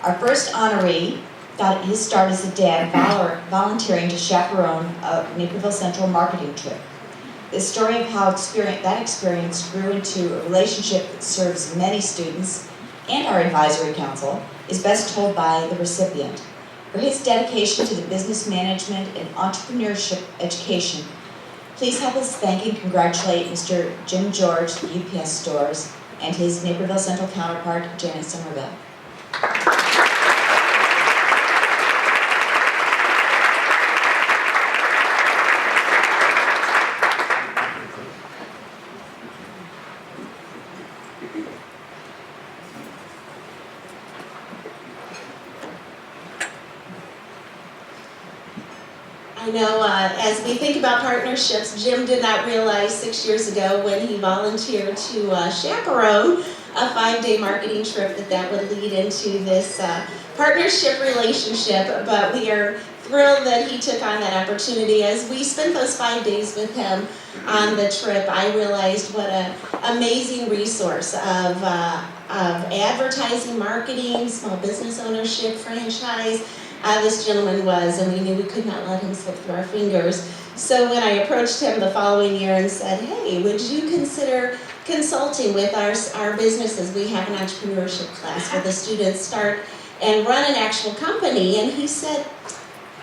Our first honoree got his start as a dad volunteering to chaperone a Naperville Central marketing trip. The story of how that experience grew into a relationship that serves many students and our advisory council is best told by the recipient. For his dedication to the business management and entrepreneurship education, please help us thank and congratulate Mr. Jim George of UPS Stores and his Naperville Central counterpart, Janet Somerville. I know as we think about partnerships, Jim did not realize 6 years ago when he volunteered to chaperone a 5-day marketing trip that would lead into this partnership relationship, but we are thrilled that he took on that opportunity. As we spent those 5 days with him on the trip, I realized what an amazing resource of advertising, marketing, small business ownership, franchise, this gentleman was, and we knew we could not let him slip through our fingers. So when I approached him the following year and said, hey, would you consider consulting with our businesses? We have an entrepreneurship class where the students start and run an actual company. And he said,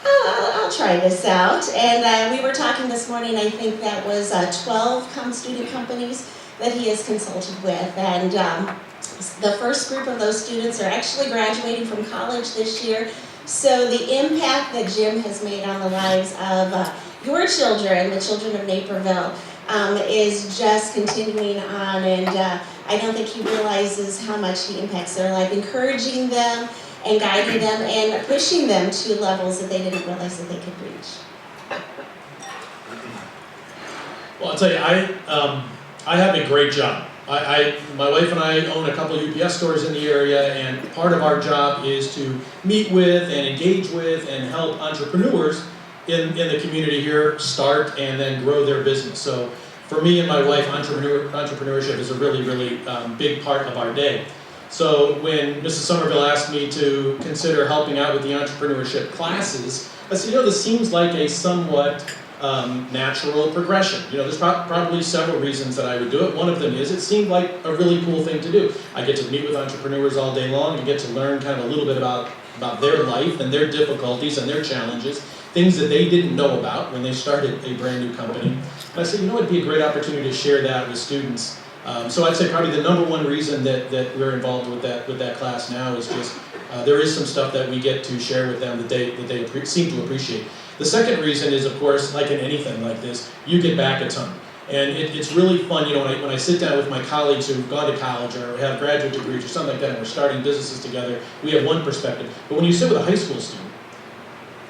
I'll try this out. And we were talking this morning, I think that was 12 student companies that he has consulted with. And the first group of those students are actually graduating from college this year. So the impact that Jim has made on the lives of your children, the children of Naperville, is just continuing on, and I don't think he realizes how much he impacts their life, encouraging them and guiding them and pushing them to levels that they didn't realize that they could reach. Well, I'll tell you, I have a great job. My wife and I own a couple of UPS stores in the area, and part of our job is to meet with and engage with and help entrepreneurs in the community here start and then grow their business. So for me and my wife, entrepreneurship is a really, really big part of our day. So when Mrs. Somerville asked me to consider helping out with the entrepreneurship classes, I said, this seems like a somewhat natural progression. There's probably several reasons that I would do it. One of them is it seemed like a really cool thing to do. I get to meet with entrepreneurs all day long and get to learn kind of a little bit about their life and their difficulties and their challenges, things that they didn't know about when they started a brand new company. And I said, it'd be a great opportunity to share that with students. So I'd say probably the number one reason that we're involved with that class now is just there is some stuff that we get to share with them that they seem to appreciate. The second reason is, of course, like in anything like this, you get back a ton. And it's really fun, when I sit down with my colleagues who've gone to college or have graduate degrees or something like that, and we're starting businesses together, we have one perspective. But when you sit with a high school student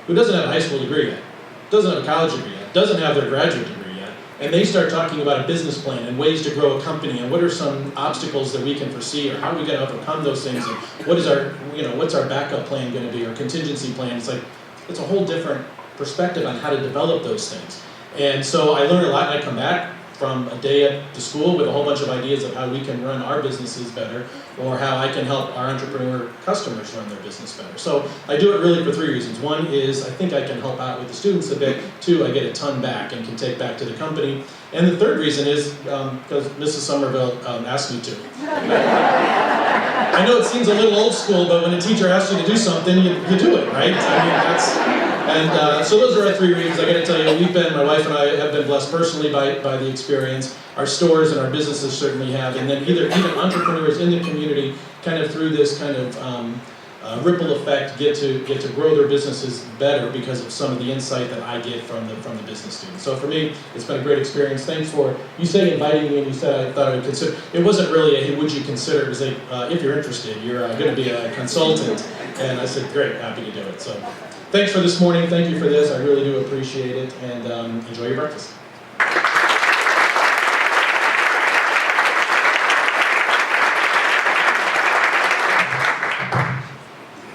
who doesn't have a high school degree yet, doesn't have a college degree yet, doesn't have their graduate degree yet, and they start talking about a business plan and ways to grow a company and what are some obstacles that we can foresee or how are we going to overcome those things and what is what's our backup plan going to be or contingency plan, it's a whole different perspective on how to develop those things. And so I learn a lot, and I come back from a day at the school with a whole bunch of ideas of how we can run our businesses better or how I can help our entrepreneur customers run their business better. So I do it really for 3 reasons. One is I think I can help out with the students a bit. 2, I get a ton back and can take back to the company. And the third reason is because Mrs. Somerville asked me to. I know it seems a little old school, but when a teacher asks you to do something, you do it, right? So those are our 3 reasons. I got to tell you, my wife and I have been blessed personally by the experience. Our stores and our businesses certainly have, and then even entrepreneurs in the community, kind of through this kind of ripple effect, get to grow their businesses better because of some of the insight that I get from the business students. So for me, it's been a great experience. Thanks for you say inviting me, and you said I thought I would consider. It wasn't really a hey, would you consider? It was a if you're interested, you're going to be a consultant, and I said great, happy to do it. So. Thanks for this morning. Thank you for this. I really do appreciate it, and enjoy your breakfast.